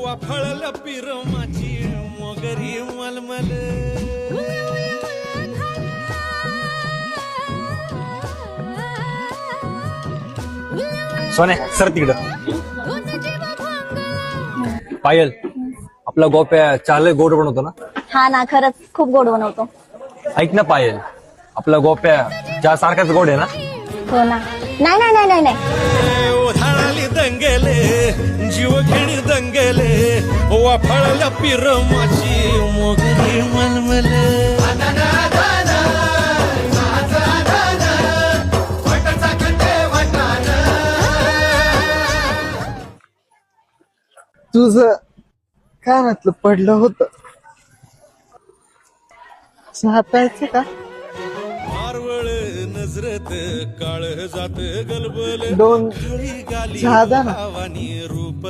वाफळल पिरमाची मोगरी मलमल सोने सर तिकडं. पायल, आपला गोप्या चाले गोड बनवतो ना. हा ना, खरंच खूप गोड बनवतो. ऐक ना पायल, आपला गोप्या चहा सारखाच गोड आहे ना. हो ना. नाही नाही नाही नाही नाही. ओधाळाली दंगेले जीवघेणी दंगेले वाफळल पिरमाची मोगरी मलमल तुझं कानातलं पडलं होतं, हातायचं का? मारवळ नजरत काळ जात गलबल दोन खळी गाली चहा द्या ना. भावानी रूप